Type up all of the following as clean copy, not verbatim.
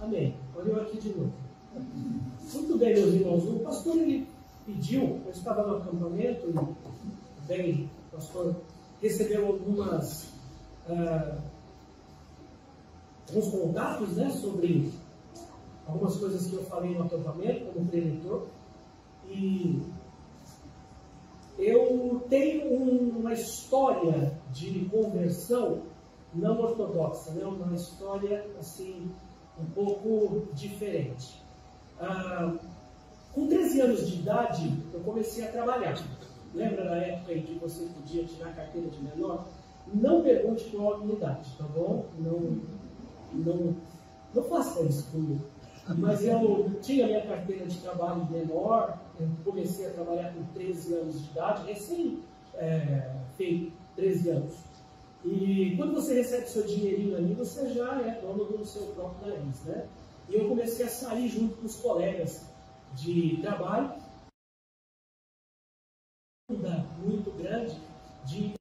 Amém. Olha eu aqui de novo. Muito bem, meus irmãos. O pastor ele pediu, eu estava no acampamento, e bem, o pastor recebeu alguns contatos, né, sobre algumas coisas que eu falei no acampamento, como preletor. E eu tenho uma história de conversão não ortodoxa, né? Uma história assim um pouco diferente. Com 13 anos de idade, eu comecei a trabalhar. Lembra da época em que você podia tirar a carteira de menor? Não pergunte qual a minha idade, tá bom? Não faça isso comigo. Mas eu tinha minha carteira de trabalho menor, eu comecei a trabalhar com 13 anos de idade, feito 13 anos. E quando você recebe seu dinheirinho ali, você já é dono do seu próprio nariz, né? E eu comecei a sair junto com os colegas de trabalho, muito grande de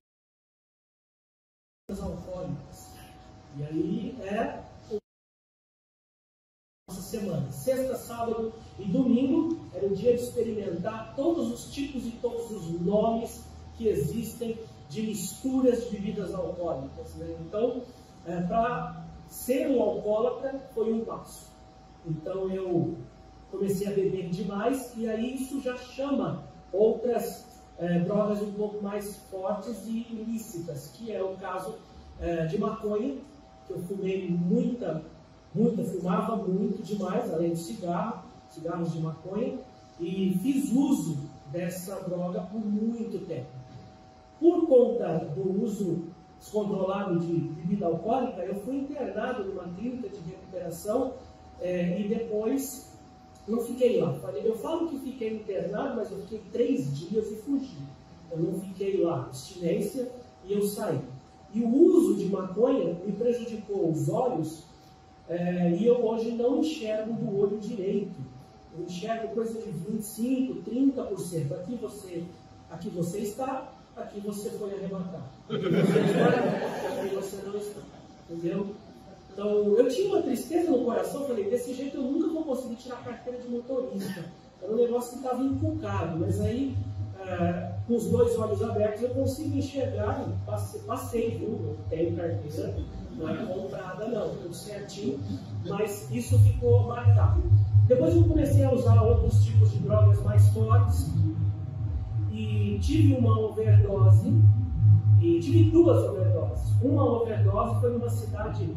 alcoólicas. E aí era nossa semana. Sexta, sábado e domingo era o dia de experimentar todos os tipos e todos os nomes que existem de misturas de bebidas alcoólicas, né? Então, para ser um alcoólatra foi um passo. Então eu comecei a beber demais e aí isso já chama outras drogas um pouco mais fortes e ilícitas, que é o caso de maconha, que eu fumei fumava muito demais, além de cigarros de maconha, e fiz uso dessa droga por muito tempo. Por conta do uso descontrolado de bebida alcoólica, eu fui internado numa clínica de recuperação e depois não fiquei lá. Eu falo que fiquei internado, mas eu fiquei 3 dias e fugi. Eu não fiquei lá, abstinência, e eu saí. E o uso de maconha me prejudicou os olhos, e eu hoje não enxergo do olho direito. Eu enxergo coisa de 25%, 30%. Aqui você está, aqui você foi arrebatado. Aqui você não está. Entendeu? Então, eu tinha uma tristeza no coração, falei, desse jeito eu nunca vou conseguir tirar a carteira de motorista. Era um negócio que estava inculcado, mas aí, com os 2 olhos abertos, eu consigo enxergar e passei, viu? Eu tenho carteira, não é comprada não, tudo certinho, mas isso ficou marcado. Depois eu comecei a usar outros tipos de drogas mais fortes, e tive uma overdose, e tive 2 overdoses. Uma overdose foi numa cidade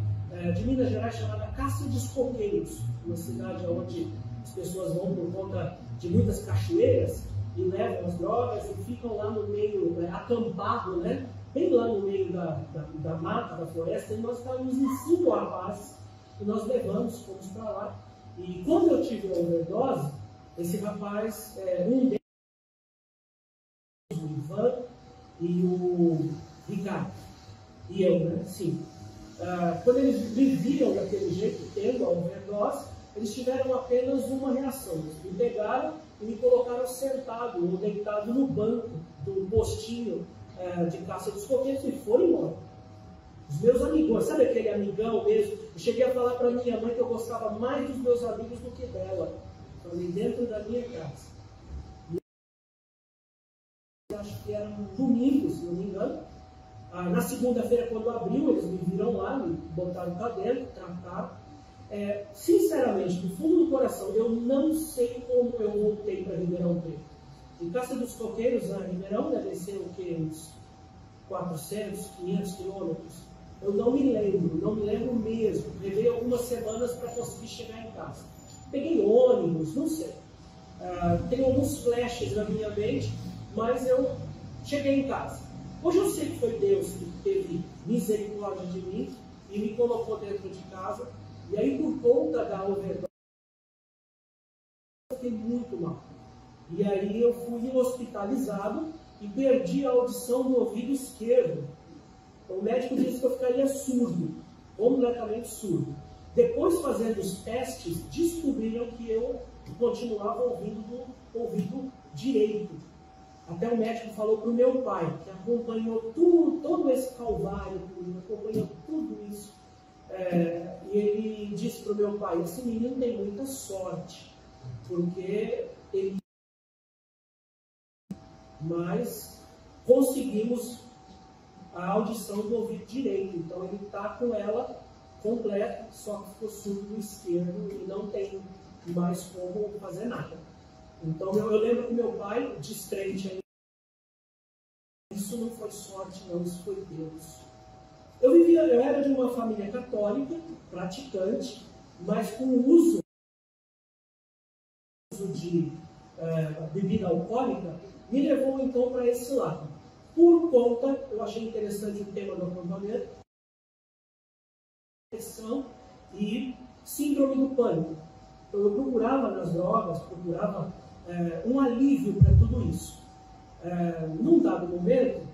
de Minas Gerais chamada Cássio dos Coqueiros, uma cidade onde as pessoas vão por conta de muitas cachoeiras e levam as drogas e ficam lá no meio, acampado, né? Bem lá no meio da mata, da floresta, e nós estávamos em 5 rapazes e nós fomos para lá. E quando eu tive a overdose, esse rapaz, um deles, o Ivan e o Ricardo, e eu, né? Sim. Quando eles me viram daquele jeito, tendo a overdose, eles tiveram apenas uma reação. Eles me pegaram e me colocaram sentado ou deitado no banco do postinho de Cássio dos Coqueiros e foram embora. Os meus amigos, sabe aquele amigão mesmo? Eu cheguei a falar para minha mãe que eu gostava mais dos meus amigos do que dela. Falei, dentro da minha casa. E acho que era um domingo, se não me engano. Na segunda-feira, quando abriu, eles me viram lá, me botaram para dentro, trataram. Sinceramente, do fundo do coração, eu não sei como eu voltei para Ribeirão Preto. De Cássio dos Coqueiros a Ribeirão deve ser o quê? Uns 400, 500 quilômetros. Eu não me lembro mesmo. Levei algumas semanas para conseguir chegar em casa. Peguei ônibus, não sei. Tenho alguns flashes na minha mente, mas eu cheguei em casa. Hoje eu sei que foi Deus que teve misericórdia de mim e me colocou dentro de casa. E aí, por conta da overdose, eu fiquei muito mal. E aí eu fui hospitalizado e perdi a audição do ouvido esquerdo. O médico disse que eu ficaria surdo, completamente surdo. Depois, fazendo os testes, descobriram que eu continuava ouvindo do ouvido direito. Até o médico falou para o meu pai, que acompanhou todo esse calvário, acompanhou tudo isso. E ele disse para o meu pai, esse menino tem muita sorte, porque ele... Mas conseguimos a audição do ouvido direito, então ele está com ela completa, só que ficou surdo no esquerdo e não tem mais como fazer nada. Então eu lembro que meu pai, descrente ainda, isso não foi sorte não, isso foi Deus. Eu era de uma família católica, praticante, mas com o uso de bebida alcoólica, me levou então para esse lado. Por conta, eu achei interessante o tema do acampamento, depressão e síndrome do pânico. Então, eu procurava nas drogas, procurava um alívio para tudo isso. Num dado momento,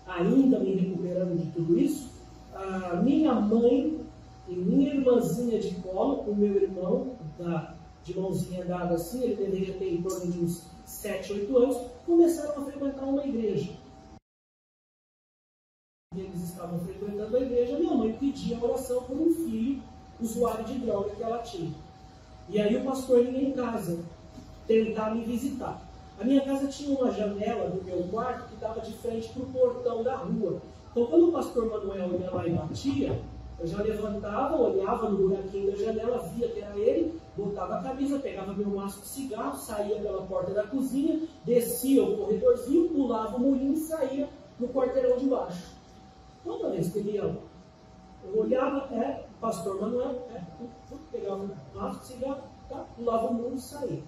ainda me recuperando de tudo isso, minha mãe e minha irmãzinha de colo, o meu irmão, de mãozinha dada assim, ele deveria ter em torno de uns 7, 8 anos, começaram a frequentar uma igreja. Eles estavam frequentando a igreja, minha mãe pedia oração por um filho usuário de droga que ela tinha. E aí o pastor ia em casa tentar me visitar. A minha casa tinha uma janela do meu quarto que dava de frente para o portão da rua. Então quando o pastor Manuel ia lá e batia, eu já levantava, olhava no buraquinho da janela, via que era ele, botava a camisa, pegava meu maço de cigarro, saía pela porta da cozinha, descia o corredorzinho, pulava o murinho e saía no quarteirão de baixo. Toda vez que ele ia, eu olhava, pastor Manuel, pegava um maço de cigarro, pulava o muro e saía.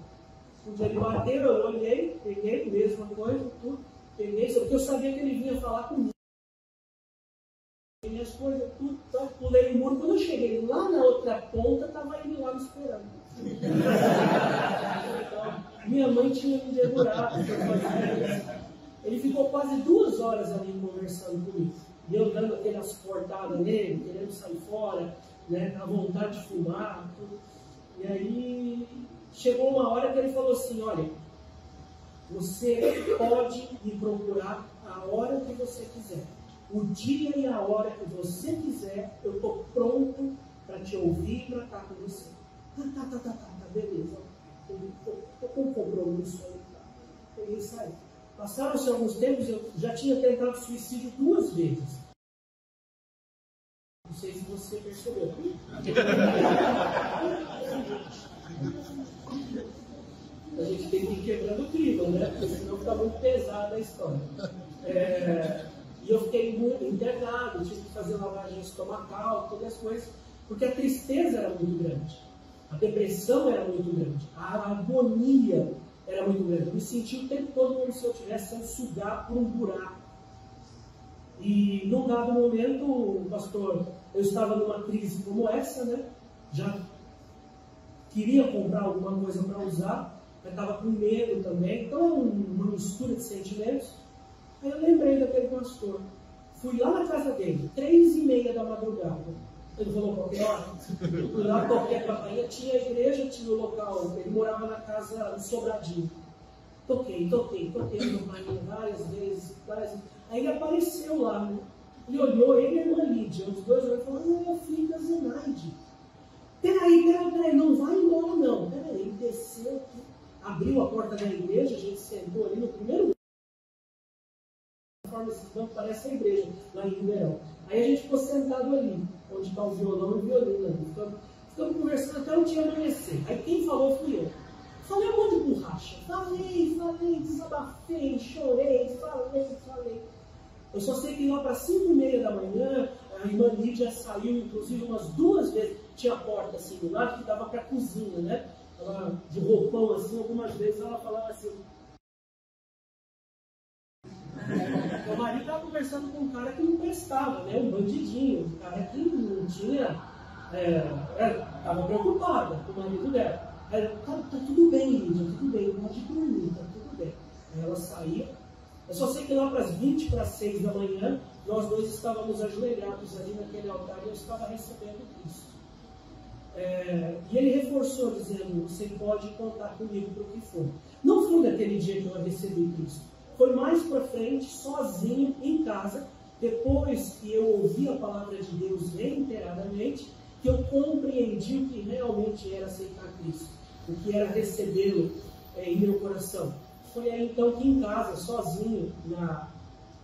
Um dia ele bateu, eu olhei, peguei, mesma coisa, tudo, peguei, porque eu sabia que ele vinha falar comigo. Peguei as coisas, tudo, pulei o muro. Quando eu cheguei lá na outra ponta, estava ele lá me esperando. Então, minha mãe tinha me dedurado. Ele ficou quase 2 horas ali conversando comigo. E eu dando aquelas portadas nele, querendo sair fora, né, a vontade de fumar. Tudo. E aí chegou uma hora que ele falou assim, olha, você pode me procurar a hora que você quiser. O dia e a hora que você quiser, eu estou pronto para te ouvir e para estar com você. Beleza. Estou com um compromisso aí. Peguei e saí. Passaram-se alguns tempos, eu já tinha tentado suicídio 2 vezes. Não sei se você percebeu. A gente tem que ir quebrando o clima, né? Porque senão fica muito pesada a história. E eu fiquei muito internado, tive que fazer lavagem estomacal, todas as coisas, porque a tristeza era muito grande, a depressão era muito grande, a agonia era muito grande. Eu me senti o tempo todo como se eu estivesse sendo sugado por um buraco. E num dado momento, pastor, eu estava numa crise como essa, né? Já queria comprar alguma coisa para usar, mas estava com medo também, então uma mistura de sentimentos. Aí eu lembrei daquele pastor, fui lá na casa dele, 3h30 da madrugada. Ele falou qualquer hora, fui lá, toquei a campainha, tinha a igreja, tinha o local, ele morava na casa do Sobradinho. Toquei no campainha várias vezes. Aí ele apareceu lá, né? Ele olhou, ele e a irmã Lídia, os dois olharam e falaram, é o filho da Zenaide. Peraí, não vai embora não. Peraí, ele desceu, abriu a porta da igreja, a gente sentou ali no primeiro esses bancos, parece a igreja lá em Ribeirão. Aí a gente ficou sentado ali, onde está o violão e o violino ali. Ficamos conversando até o dia amanhecer. Aí quem falou fui eu. Falei um monte de borracha. Falei, desabafei, chorei, falei. Eu só sei que lá para 5h30 da manhã, a irmã Lídia saiu, inclusive, umas 2 vezes. Tinha a porta assim do lado que dava para a cozinha, né? Ela, de roupão assim, algumas vezes ela falava assim. O marido estava conversando com um cara que não prestava, né? Um bandidinho, um cara que não tinha. Estava preocupada com o marido dela. Aí ela, tá tudo bem, Lídia, tudo bem, pode dormir, tá tudo bem. Aí ela saía. Eu só sei que lá para as 5:20 da manhã, nós dois estávamos ajoelhados ali naquele altar e eu estava recebendo Cristo. E ele reforçou, dizendo, você pode contar comigo para o que for. Não foi naquele dia que eu recebi Cristo. Foi mais para frente, sozinho, em casa, depois que eu ouvi a palavra de Deus reiteradamente, que eu compreendi o que realmente era aceitar Cristo, o que era recebê-lo em meu coração. Foi aí então que em casa, sozinho, na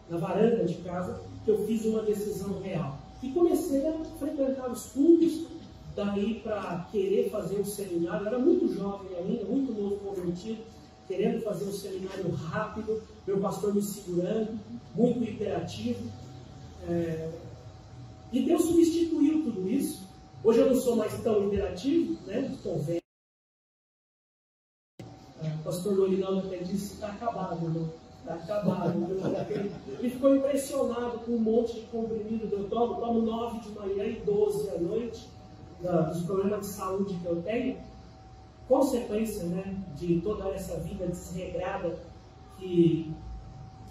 varanda de casa, que eu fiz uma decisão real. E comecei a frequentar os cultos, daí para querer fazer o seminário. Eu era muito jovem ainda, muito novo convertido, querendo fazer um seminário rápido, meu pastor me segurando, muito imperativo. E Deus substituiu tudo isso. Hoje eu não sou mais tão imperativo, né? Estou velho. O pastor Lorinaldo até disse: está acabado, irmão. Está acabado. Ele ficou impressionado com um monte de comprimido que eu tomo 9 de manhã e 12 à noite, dos problemas de saúde que eu tenho. Consequência, né, de toda essa vida desregrada, que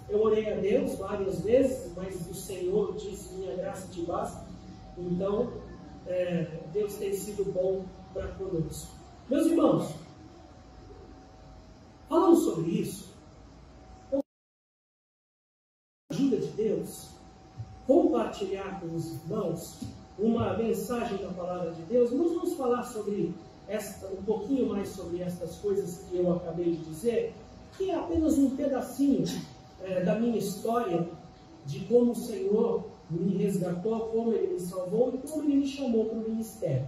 eu orei a Deus várias vezes, mas o Senhor disse: minha graça te basta. Então, Deus tem sido bom para conosco. Meus irmãos, falando sobre isso, com a ajuda de Deus, compartilhar com os irmãos uma mensagem da palavra de Deus. Nós vamos falar sobre um pouquinho mais sobre estas coisas que eu acabei de dizer, que é apenas um pedacinho da minha história, de como o Senhor me resgatou, como Ele me salvou e como Ele me chamou para o ministério.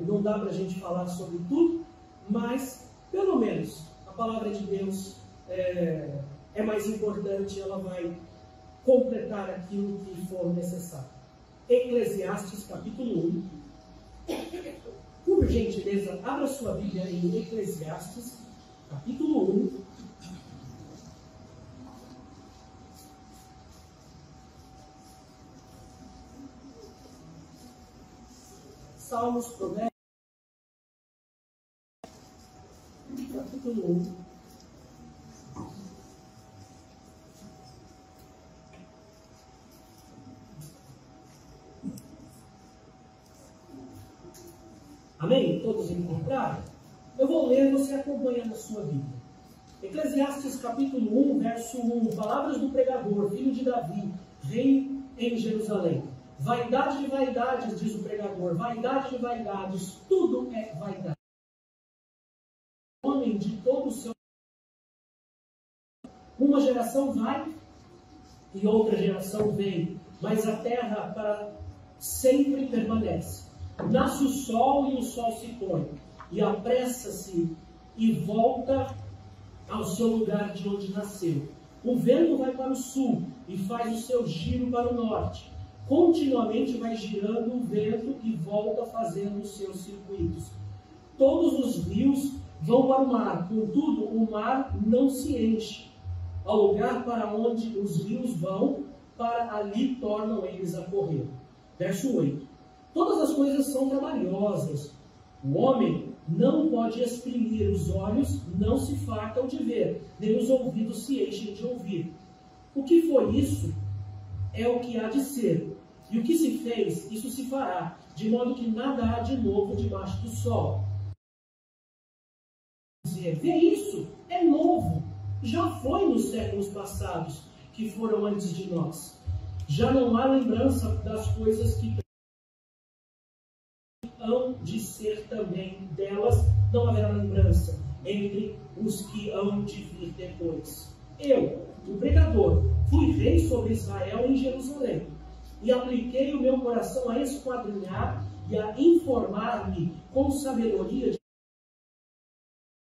Não dá para a gente falar sobre tudo, mas pelo menos a palavra de Deus é mais importante, ela vai completar aquilo que for necessário. Eclesiastes capítulo 1. Por gentileza, abra sua Bíblia em Eclesiastes capítulo 1. Salmos, Provérbios, capítulo 1. Amém? Todos encontraram? Eu vou ler, você acompanha na sua Bíblia. Eclesiastes capítulo 1, verso 1. Palavras do pregador, filho de Davi, rei em Jerusalém. Vaidade de vaidades, diz o pregador, vaidade de vaidades, tudo é vaidade. O homem de todo o seu... Uma geração vai e outra geração vem, mas a terra para sempre permanece. Nasce o sol e o sol se põe, e apressa-se e volta ao seu lugar de onde nasceu. O vento vai para o sul e faz o seu giro para o norte. Continuamente vai girando o vento e volta fazendo os seus circuitos. Todos os rios vão para o mar, contudo o mar não se enche. Ao lugar para onde os rios vão, para ali tornam eles a correr. Verso 8. Todas as coisas são trabalhosas. O homem não pode exprimir, os olhos não se fartam de ver, nem os ouvidos se enchem de ouvir. O que foi isso é o que há de ser. E o que se fez, isso se fará, de modo que nada há de novo debaixo do sol. Vê isso, é novo. Já foi nos séculos passados, que foram antes de nós. Já não há lembrança das coisas que hão de ser também, delas não haverá lembrança entre os que hão de vir depois. Eu, o pregador, fui rei sobre Israel em Jerusalém, e apliquei o meu coração a esquadrinhar e a informar-me com sabedoria de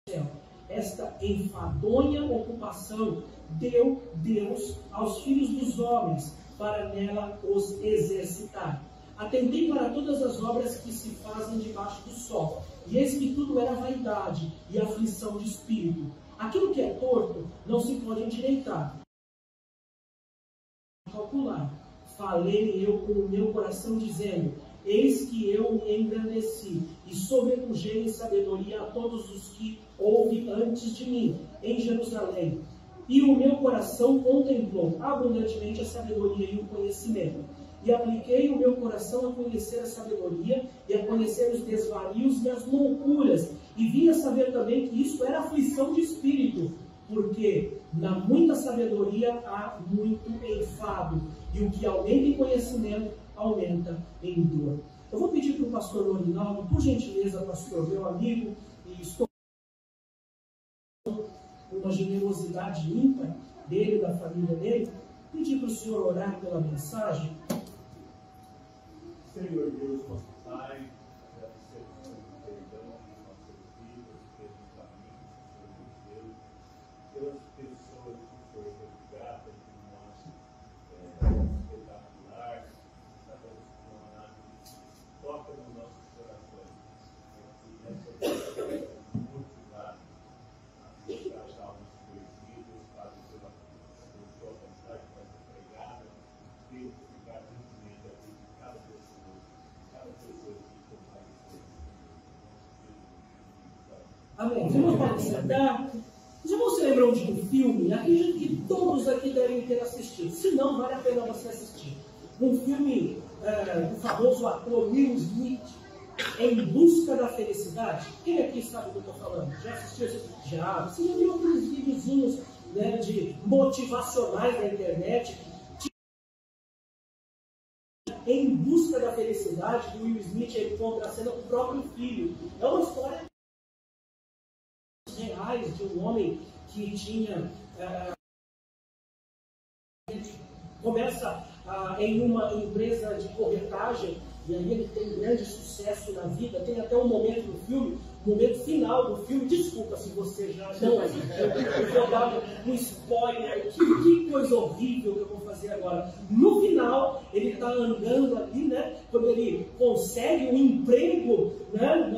céu. Esta enfadonha ocupação deu Deus aos filhos dos homens, para nela os exercitar. Atentei para todas as obras que se fazem debaixo do sol, e eis que tudo era vaidade e aflição de espírito. Aquilo que é torto não se pode endireitar. Calcular. Falei eu com o meu coração, dizendo: eis que eu me engrandeci, e sobrepujei em sabedoria a todos os que houve antes de mim, em Jerusalém. E o meu coração contemplou abundantemente a sabedoria e o conhecimento. E apliquei o meu coração a conhecer a sabedoria, e a conhecer os desvarios e as loucuras. E vim a saber também que isso era aflição de espírito. Porque na muita sabedoria há muito enfado, e o que aumenta em conhecimento, aumenta em dor. Eu vou pedir para o pastor Lorinaldo, por gentileza, pastor, meu amigo, e estou com uma generosidade ímpar dele, da família dele, pedir para o senhor orar pela mensagem. Senhor Deus, nosso Pai, agradecemos pelo perdão de nossas vidas, pelos caminhos, Senhor Deus, pelas pessoas que o Senhor resgata de nós, espetacular, toca nos nossos corações, e nessa motivado a deixar as almas perdidas, fazer pela sua vontade, para ser pregada, ficar simplesmente aqui de cada pessoa que compareceu. Amém. Vamos para sentar. Os irmãos se lembram de um filme? Acredito que todos aqui devem ter assistido. Se não, vale a pena você assistir. Um filme do famoso ator Will Smith, Em Busca da Felicidade. Quem aqui sabe do que eu estou falando? Já assistiu esse? Já. Você já viu aqueles videozinhos, né, de motivacionais na internet? Em Busca da Felicidade, do Will Smith, ele encontra a cena com o próprio filho. É uma história reais de um homem que tinha começa em uma empresa de corretagem, e aí ele tem grande sucesso na vida. Tem até um momento no filme, o momento final do filme, desculpa se você já não assistiu, eu vou dar um spoiler, que coisa horrível que eu vou fazer agora. No final, ele está andando ali, né, quando ele consegue um emprego, né,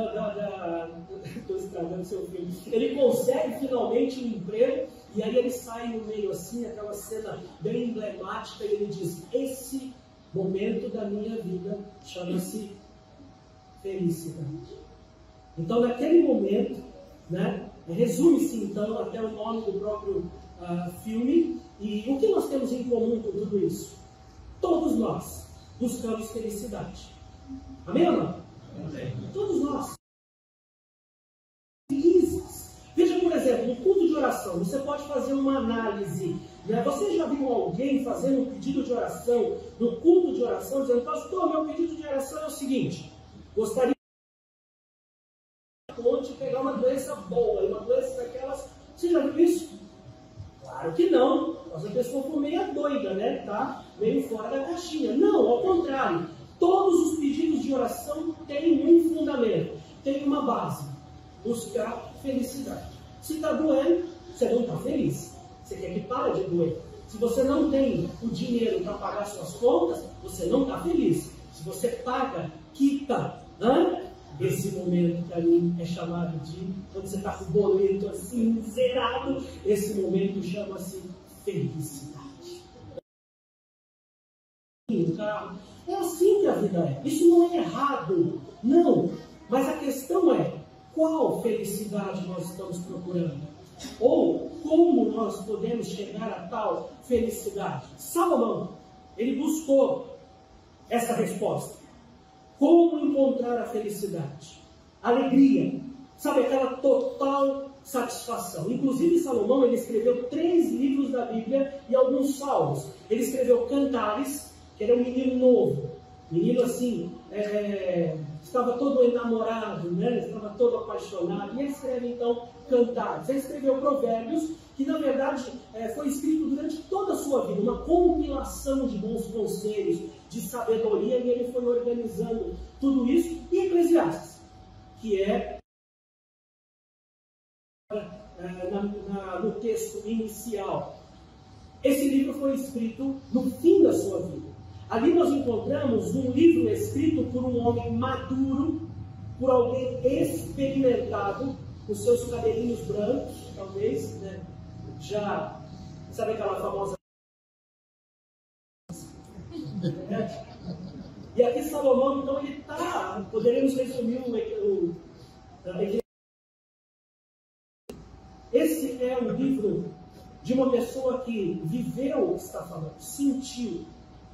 estou estragando seu filme, ele consegue finalmente um emprego, e aí ele sai no meio assim, aquela cena bem emblemática, e ele diz: esse momento da minha vida chama-se felicidade. Então, naquele momento, né, resume-se então até o nome do próprio filme. E o que nós temos em comum com tudo isso? Todos nós buscamos felicidade. Amém ou não? Amém. Todos nós. Felizes. Veja, por exemplo, no culto de oração, você pode fazer uma análise. Né? Você já viu alguém fazendo um pedido de oração, no culto de oração, dizendo: pastor, meu pedido de oração é o seguinte: gostaria de pegar uma doença boa, uma doença daquelas. Você já viu isso? Claro que não. Essa pessoa for meio doida, né? Tá meio fora da caixinha. Não, ao contrário. Todos os pedidos de oração têm um fundamento, têm uma base: buscar felicidade. Se está doendo, você não está feliz. Você quer que pare de doer. Se você não tem o dinheiro para pagar suas contas, você não está feliz. Se você paga, quita. Esse momento para mim é chamado de, quando você está com o boleto assim, zerado, esse momento chama-se felicidade. É assim que a vida é. Isso não é errado, não. Mas a questão é: qual felicidade nós estamos procurando? Ou como nós podemos chegar a tal felicidade? Salomão, ele buscou essa resposta. Como encontrar a felicidade? Alegria. Sabe, aquela total satisfação. Inclusive, Salomão, ele escreveu 3 livros da Bíblia e alguns salmos. Ele escreveu Cantares, que era um menino novo. Menino assim, estava todo enamorado, né? Estava todo apaixonado. E ele escreve então Cantares. Ele escreveu Provérbios, que na verdade foi escrito durante toda a sua vida, uma compilação de bons conselhos, de sabedoria, e ele foi organizando tudo isso. E Eclesiastes, que é no texto inicial. Esse livro foi escrito no fim da sua vida. Ali nós encontramos um livro escrito por um homem maduro, por alguém experimentado, com seus cabelinhos brancos, talvez, né? Já, sabe aquela famosa... E aqui Salomão, então, ele está, poderíamos resumir esse é um livro de uma pessoa que viveu o que está falando, sentiu.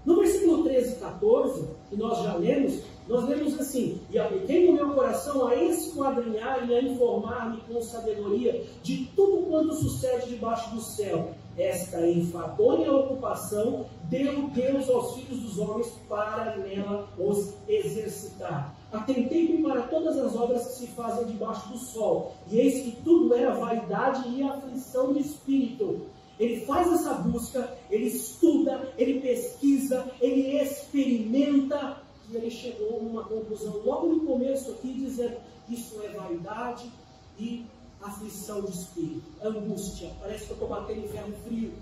No versículo 13 e 14, que nós já lemos, nós lemos assim: e apliquei no meu coração a esquadrinhar e a informar-me com sabedoria de tudo quanto sucede debaixo do céu. Esta enfadonha ocupação deu Deus aos filhos dos homens para nela os exercitar. Atentei-me para todas as obras que se fazem debaixo do sol, e eis que tudo era vaidade e aflição de espírito. Ele faz essa busca, ele estuda, ele pesquisa, ele experimenta, e ele chegou a uma conclusão logo no começo aqui, dizendo que isso é vaidade e aflição de espírito, angústia. Parece que eu estou batendo em ferro frio,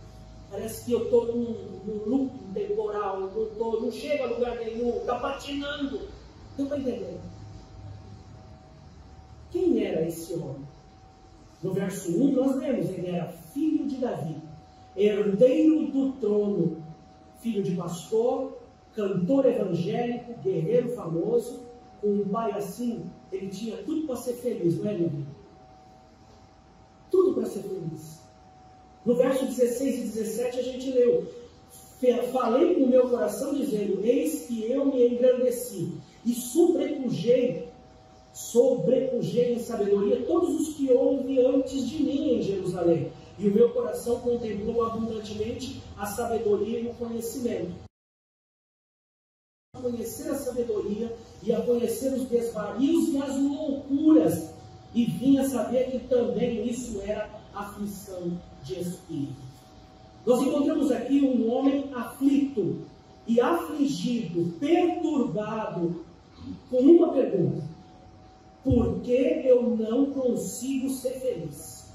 parece que eu estou num loop temporal, não chego a lugar nenhum, está patinando. Não está entendendo? Quem era esse homem? No verso 1 nós lemos: ele era filho de Davi, herdeiro do trono, filho de pastor, cantor evangélico, guerreiro famoso. Com um pai assim, ele tinha tudo para ser feliz, não é, Levi? Tudo para ser feliz. No verso 16 e 17 a gente leu: falei com o meu coração dizendo, eis que eu me engrandeci e sobrepujei em sabedoria todos os que houve antes de mim em Jerusalém. E o meu coração contemplou abundantemente a sabedoria e o conhecimento. A conhecer a sabedoria e a conhecer os desvarios e as loucuras, e vim a saber que também isso era aflição de espírito. Nós encontramos aqui um homem aflito e afligido, perturbado, com uma pergunta: por que eu não consigo ser feliz?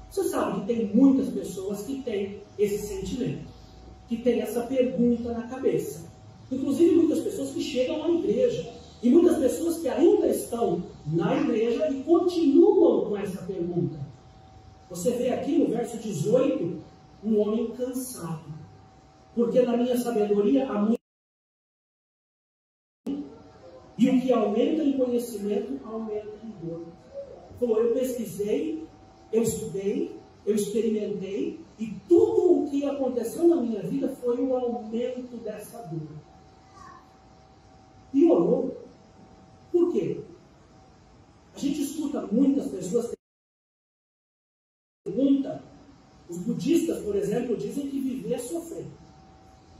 Você sabe que tem muitas pessoas que têm esse sentimento, que têm essa pergunta na cabeça. Inclusive muitas pessoas que chegam à igreja, e muitas pessoas que ainda estão na igreja e continuam com essa pergunta. Você vê aqui no verso 18, um homem cansado, porque na minha sabedoria há muito, e o que aumenta em conhecimento, aumenta em dor. Falou: eu pesquisei, eu estudei, eu experimentei, e tudo o que aconteceu na minha vida foi o aumento dessa dor. Piorou. Por quê? A gente escuta muitas pessoas perguntam. Os budistas, por exemplo, dizem que viver é sofrer.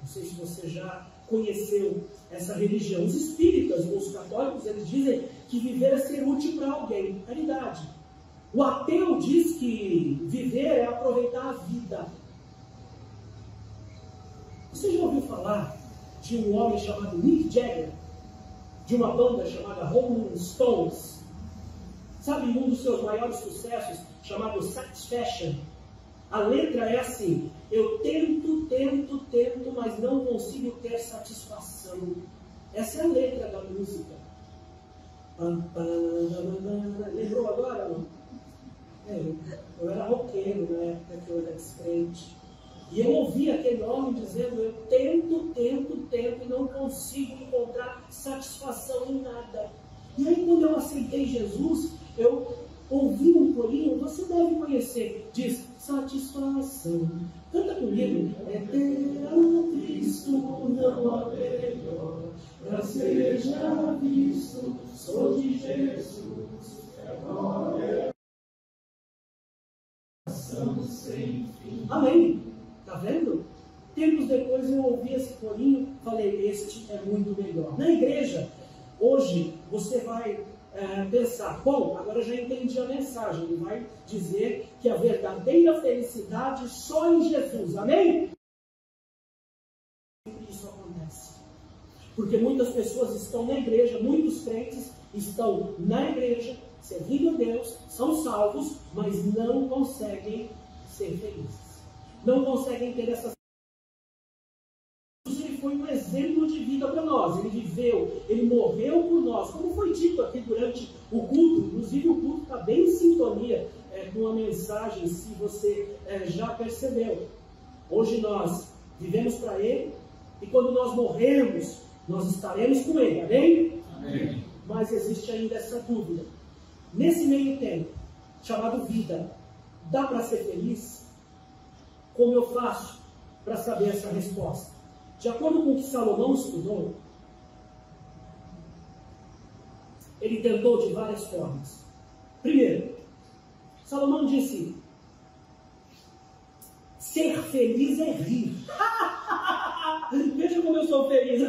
Não sei se você já conheceu essa religião. Os espíritas ou os católicos, eles dizem que viver é ser útil para alguém. Caridade. O ateu diz que viver é aproveitar a vida. Você já ouviu falar de um homem chamado Mick Jagger? De uma banda chamada Rolling Stones? Sabe, um dos seus maiores sucessos, chamado Satisfaction? A letra é assim: eu tento, mas não consigo ter satisfação. Essa é a letra da música. Lembrou agora? Não? Eu era roqueiro na época que eu era descrente. E eu ouvi aquele homem dizendo: eu tento e não consigo encontrar satisfação em nada. E aí, quando eu aceitei Jesus, eu ouvi um corinho, você deve conhecer, diz: satisfação. Canta comigo. É ter a Cristo, não há melhor, pra ser já visto, sou de Jesus, é glória, sem fim. Amém. Está vendo? Tempos depois eu ouvi esse corinho, falei: este é muito melhor. Na igreja, hoje, você vai pensar: bom, agora eu já entendi a mensagem. Ele vai dizer que a verdadeira felicidade só em Jesus. Amém? Isso acontece. Porque muitas pessoas estão na igreja, muitos crentes estão na igreja, servindo a Deus, são salvos, mas não conseguem ser felizes. Não conseguem ter essa. Ele foi um exemplo de vida para nós. Ele viveu, ele morreu por nós. Como foi dito aqui durante o culto, inclusive o culto está bem em sintonia com a mensagem, se você já percebeu. Hoje nós vivemos para Ele, e quando nós morrermos, nós estaremos com Ele. Amém? Amém. Mas existe ainda essa dúvida. Nesse meio tempo, chamado vida, dá para ser feliz? Como eu faço para saber essa resposta? De acordo com o que Salomão estudou, ele tentou de várias formas. Primeiro, Salomão disse: ser feliz é rir. Veja como eu sou feliz.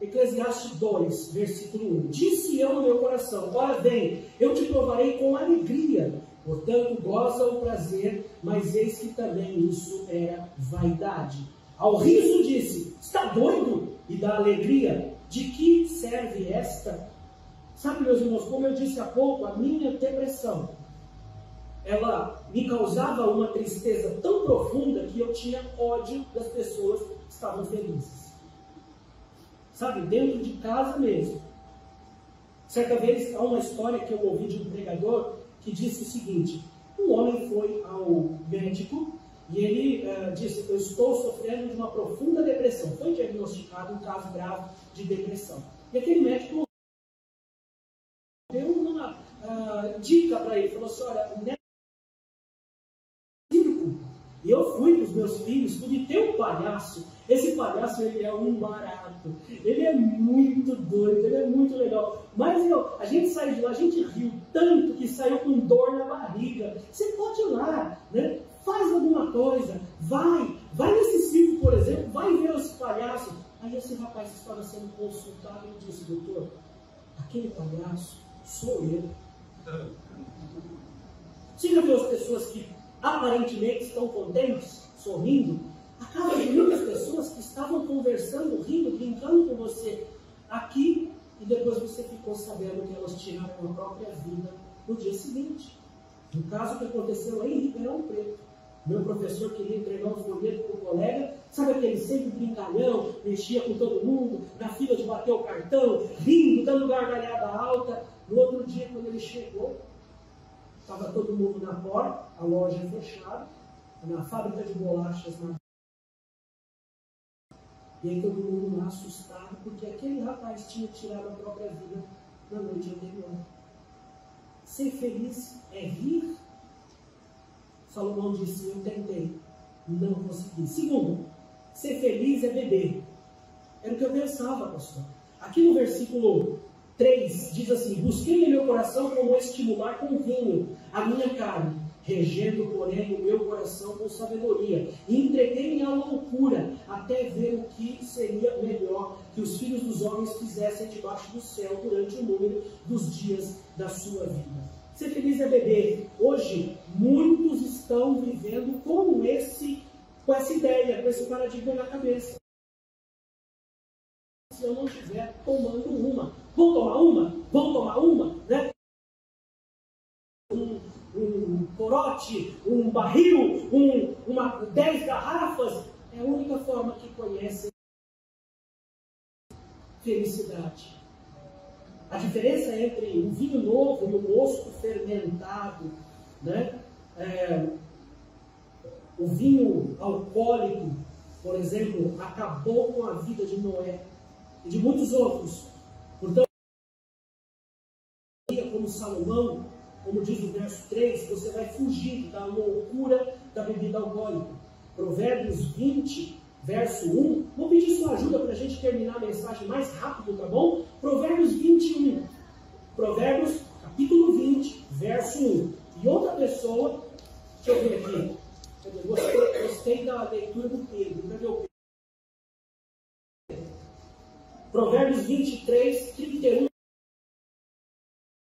Eclesiastes 2, versículo 1. Disse eu no meu coração: ora vem, eu te provarei com alegria. Portanto, goza o prazer, mas eis que também isso era vaidade. Ao riso disse: está doido? E da alegria, de que serve esta? Sabe, meus irmãos, como eu disse há pouco, a minha depressão, ela me causava uma tristeza tão profunda que eu tinha ódio das pessoas que estavam felizes. Sabe, dentro de casa mesmo. Certa vez, há uma história que eu ouvi de um pregador que disse o seguinte: um homem foi ao médico e ele disse: eu estou sofrendo de uma profunda depressão. Foi diagnosticado um caso grave de depressão. E aquele médico deu uma dica para ele, falou assim: olha, e eu fui com os meus filhos, pude ter um palhaço. Esse palhaço, ele é um barato. Ele é muito doido, ele é muito legal. Mas a gente saiu de lá, a gente riu tanto que saiu com dor na barriga. Você pode ir lá, né? Faz alguma coisa. Vai nesse circo, por exemplo, vai ver esse palhaço. Aí esse rapaz estava sendo consultado e disse: doutor, aquele palhaço sou eu. Você já viu as pessoas que aparentemente estão contentes, sorrindo? Acaba de muitas pessoas que estavam conversando, rindo, brincando com você aqui, e depois você ficou sabendo que elas tiraram a própria vida no dia seguinte. No caso que aconteceu aí em Ribeirão Preto, meu professor queria entregar um folheto para o colega, sabe aquele sempre brincalhão, mexia com todo mundo, na fila de bater o cartão, rindo, dando gargalhada alta. No outro dia, quando ele chegou, estava todo mundo na porta, a loja fechada, na fábrica de bolachas. E aí todo mundo lá assustado, porque aquele rapaz tinha tirado a própria vida na noite anterior. Ser feliz é rir? Salomão disse: eu tentei, não consegui. Segundo, ser feliz é beber. Era o que eu pensava, pastor. Aqui no versículo 3 diz assim: busquei em meu coração como estimular com vinho a minha carne, regendo, porém, o meu coração com sabedoria, e entreguei-me à loucura, até ver o que seria melhor que os filhos dos homens fizessem debaixo do céu durante o número dos dias da sua vida. Ser feliz é beber. Hoje, muitos estão vivendo com essa ideia, com esse paradigma na cabeça. Se eu não estiver tomando uma, vamos tomar uma? Vamos tomar uma? Né? Um corote, um barril, 10 garrafas, é a única forma que conhecem felicidade. A diferença entre o vinho novo e o mosto fermentado, né? O vinho alcoólico, por exemplo, acabou com a vida de Noé e de muitos outros. Portanto, como Salomão, como diz o verso 3, você vai fugir da loucura da bebida alcoólica. Provérbios 20, verso 1. Vou pedir sua ajuda para a gente terminar a mensagem mais rápido, tá bom? Provérbios 21. Provérbios, capítulo 20, verso 1. E outra pessoa, deixa eu ver aqui. Gostei da leitura do Pedro. Cadê o Pedro? Provérbios 23, 31.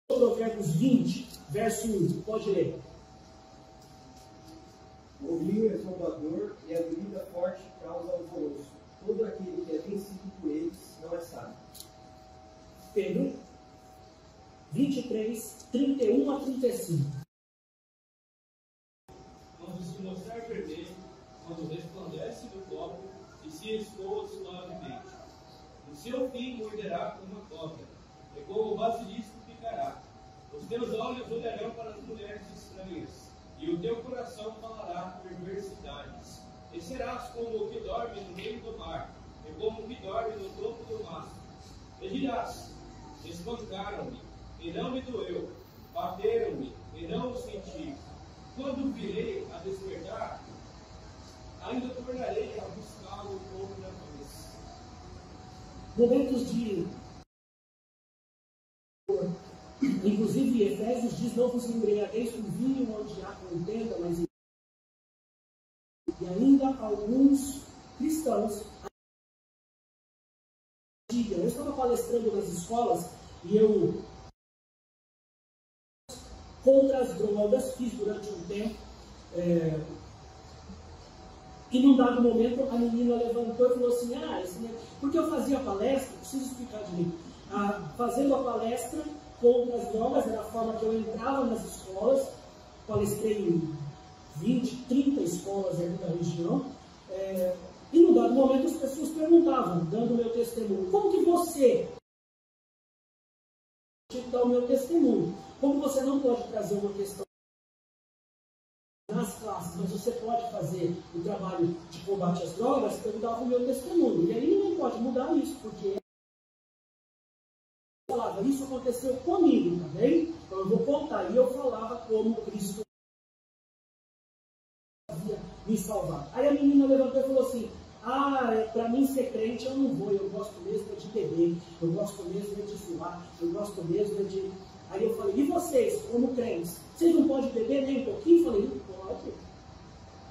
Provérbios 20, verso 1. Pode ler. O vinho é zombador e a bebida forte causa alvoroço. Todo aquele que é vencido por eles não é sábio. Pedro 23, 31 a 35. Quando se mostrar vermelho, quando resplandece do copo e se escoa suavemente. O seu fim morderá como uma cobra, e como o basilisco picará. Os teus olhos olharão para as mulheres estranhas, e o teu coração falará perversidades. E serás como o que dorme no meio do mar, e como o que dorme no topo do mastro. E dirás: espancaram-me, e não me doeu, bateram-me, e não o senti. Quando virei a despertar, ainda tornarei a buscar momentos de... Inclusive, Efésios diz: não vos embriagueis com vinho onde há contenda, mas... E ainda alguns cristãos... Eu estava palestrando nas escolas e eu... contra as drogas, fiz durante um tempo... E num dado momento a menina levantou e falou assim: porque eu fazia palestra, preciso explicar direito. Fazendo a palestra contra as drogas, era a forma que eu entrava nas escolas, palestrei em 20, 30 escolas aqui da região, e num dado momento as pessoas perguntavam, dando o meu testemunho: como que você dá o meu testemunho? Como você não pode trazer uma questão nas classes, mas você pode fazer o trabalho de combate às drogas, perguntava o meu testemunho. E aí ninguém pode mudar isso, porque eu falava: isso aconteceu comigo, tá bem? Então eu vou contar. E eu falava como Cristo havia me salvar. Aí a menina levantou e falou assim: para mim ser crente eu não vou, eu gosto mesmo de beber, eu gosto mesmo de fumar, eu gosto mesmo de... Aí eu falei: e vocês, como crentes, vocês não podem beber nem um pouquinho? Eu falei: pode.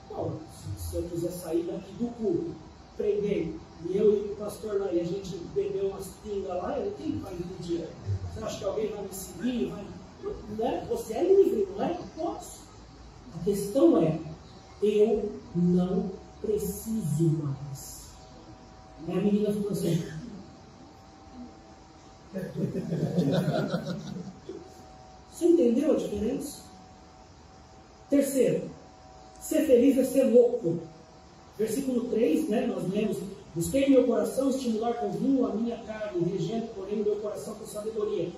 Bom, se eu quiser sair daqui do culto, preguei, e eu e o pastor lá, e a gente bebeu umas pingas lá, quem vai impedir? Você acha que alguém vai me seguir? Né? Você é livre, não é? Eu posso. A questão é: eu não preciso mais. Aí a menina falou assim... Você entendeu a diferença? Terceiro, ser feliz é ser louco. Versículo 3, né, nós lemos: busquei meu coração estimular com vinho a minha carne, regendo, porém, o meu coração com sabedoria.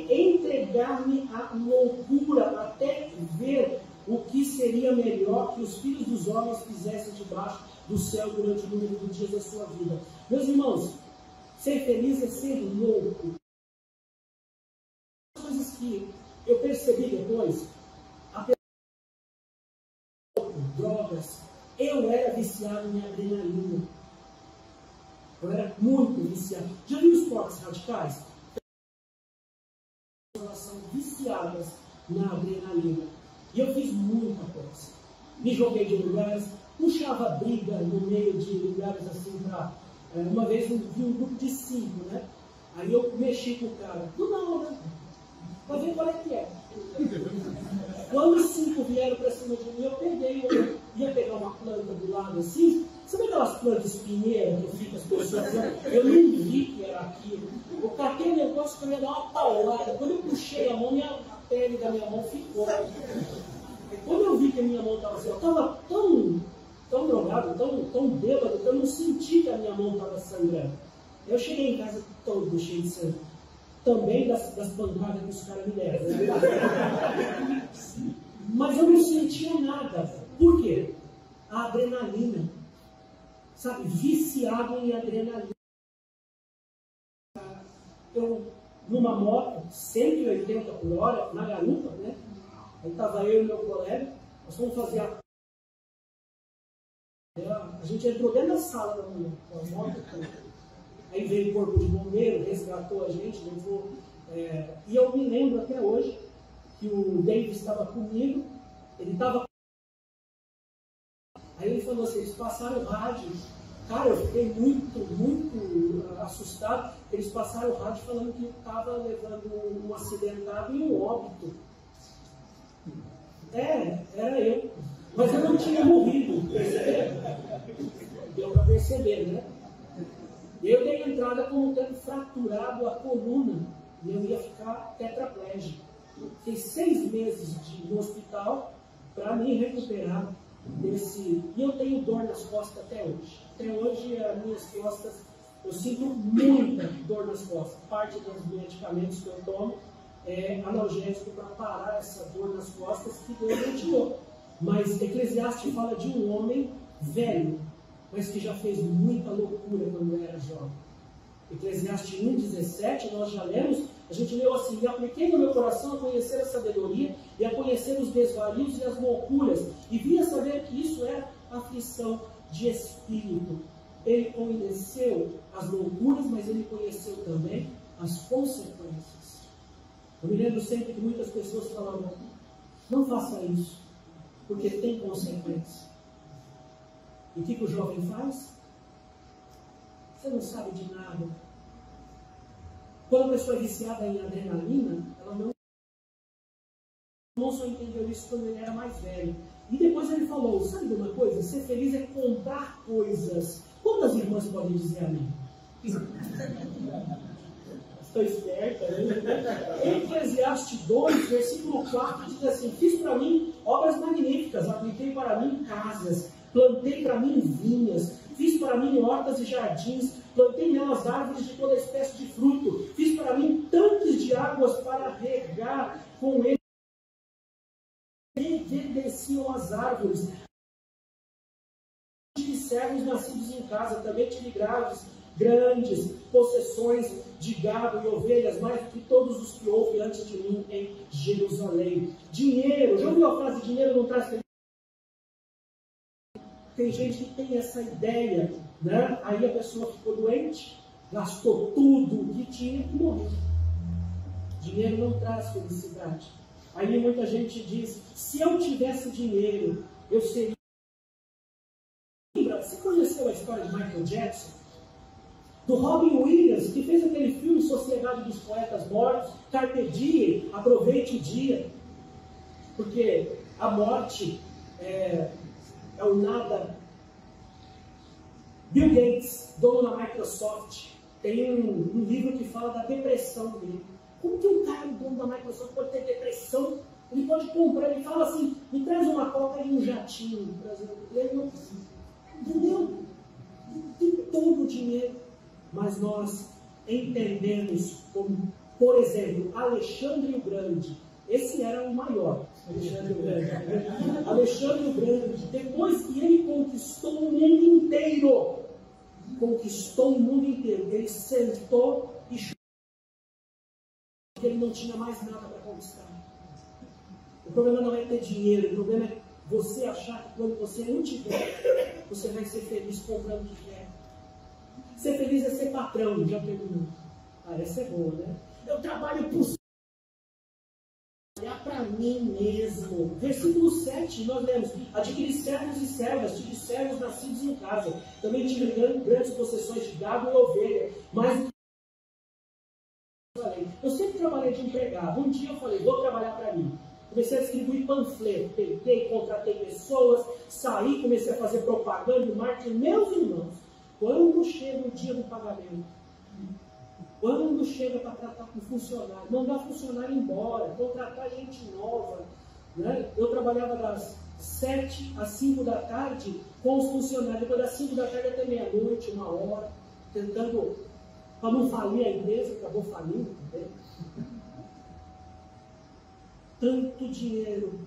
Entregar-me à loucura, até ver o que seria melhor que os filhos dos homens fizessem debaixo do céu durante o número dos dias da sua vida. Meus irmãos, ser feliz é ser louco. Coisas que eu percebi depois, drogas, eu era viciado em adrenalina. Eu era muito viciado. Já viu os esportes radicais? Elas são viciadas na adrenalina. E eu fiz muita coisa. Me joguei de lugares, puxava briga no meio de lugares assim para... uma vez eu vi um grupo de 5, né? Aí eu mexi com o cara. Do nada, para ver qual é que é. Quando os 5 vieram para cima de mim, eu peguei, eu ia pegar uma planta do lado assim. Sabe aquelas plantas espinheiras que fica as pessoas lá? Eu nem vi que era aquilo. Eu catei o negócio que eu ia dar uma paulada. Quando eu puxei a mão, a pele da minha mão ficou. Quando eu vi que a minha mão estava assim, eu estava tão drogado, tão bêbado, que eu não senti que a minha mão estava sangrando. Eu cheguei em casa todo cheio de sangue. Também das pancadas que os caras me deram. Né? Mas eu não sentia nada. Por quê? A adrenalina. Sabe? Viciado em adrenalina. Eu, numa moto, 180 por hora, na garupa, né? Aí estava eu e meu colega, nós fomos fazer a gente entrou dentro da sala da mulher, com a moto. Aí veio o corpo de bombeiro, resgatou a gente, levou. E eu me lembro até hoje que o David estava comigo, ele estava. Aí ele falou assim: eles passaram o rádio. Cara, eu fiquei muito assustado. Eles passaram o rádio falando que estava levando um acidentado e um óbito. Era eu. Mas eu não tinha morrido. Deu para perceber, né? Eu dei entrada como tendo fraturado a coluna e eu ia ficar tetraplégico. Fiquei 6 meses no hospital para me recuperar desse... E eu tenho dor nas costas até hoje. Até hoje as minhas costas, eu sinto muita dor nas costas. Parte dos medicamentos que eu tomo é analgésico para parar essa dor nas costas que Deus me tirou. Mas Eclesiastes fala de um homem velho, mas que já fez muita loucura quando era jovem. Eclesiastes 1,17, nós já lemos, a gente leu assim: e apliquei no meu coração a conhecer a sabedoria e a conhecer os desvarios e as loucuras, e vim a saber que isso era aflição de espírito. ele conheceu as loucuras, mas ele conheceu também as consequências. Eu me lembro sempre que muitas pessoas falavam, não faça isso, porque tem consequência. E o que o jovem faz? Você não sabe de nada. Quando a pessoa é viciada em adrenalina, ela não só entendeu isso quando ele era mais velho. E depois ele falou, sabe de uma coisa? Ser feliz é contar coisas. Quantas irmãs podem dizer amém? Estou esperta, né? Eclesiastes 2, versículo 4 diz assim, fiz para mim obras magníficas, apliquei para mim casas, plantei para mim vinhas, fiz para mim hortas e jardins, plantei nelas árvores de toda espécie de fruto, fiz para mim tanques de águas para regar com eles, reverdeciam as árvores, tive servos nascidos em casa, também tive grandes possessões de gado e ovelhas, mais do que todos os que houve antes de mim em Jerusalém. Dinheiro, já ouviu a frase, dinheiro não traz felicidade? Tem gente que tem essa ideia, né? Aí a pessoa ficou doente, gastou tudo que tinha e morreu. Dinheiro não traz felicidade. Aí muita gente diz, se eu tivesse dinheiro, eu seria... Você conheceu a história de Michael Jackson? Do Robin Williams, que fez aquele filme Sociedade dos Poetas Mortos, Carpe Diem, aproveite o dia. Porque a morte é o nada. Bill Gates, dono da Microsoft, tem um livro que fala da depressão dele. Como que um cara, dono da Microsoft, pode ter depressão? Ele pode comprar, ele fala assim, me traz uma coca e um jatinho. Ele não precisa. Entendeu? Tem todo o dinheiro. Mas nós entendemos como, por exemplo, Alexandre o Grande. Esse era o maior. Alexandre o Grande. Alexandre o Grande, depois que ele conquistou o mundo inteiro, ele sentou e chorou, porque ele não tinha mais nada para conquistar. O problema não é ter dinheiro, o problema é você achar que quando você não tiver, você vai ser feliz comprando o que quer. Ser feliz é ser patrão, já terminou. Ah, essa é boa, né? Eu trabalho para mim mesmo. Versículo 7, nós lemos, adquiri servos e servas, tive servos nascidos em casa, também tive grandes possessões de gado e ovelha, mas eu sempre trabalhei de empregado. Um dia eu falei, vou trabalhar para mim. Comecei a distribuir panfleto, peguei, contratei pessoas, saí, comecei a fazer propaganda e marketing. Meus irmãos, quando chega o dia do pagamento, quando chega para tratar com funcionário, mandar funcionário embora, contratar gente nova, né? Eu trabalhava das 7 às 5 da tarde com os funcionários, depois das 5 da tarde até meia-noite, 1 hora, tentando, para não falir a empresa, acabou falindo também. Tanto dinheiro.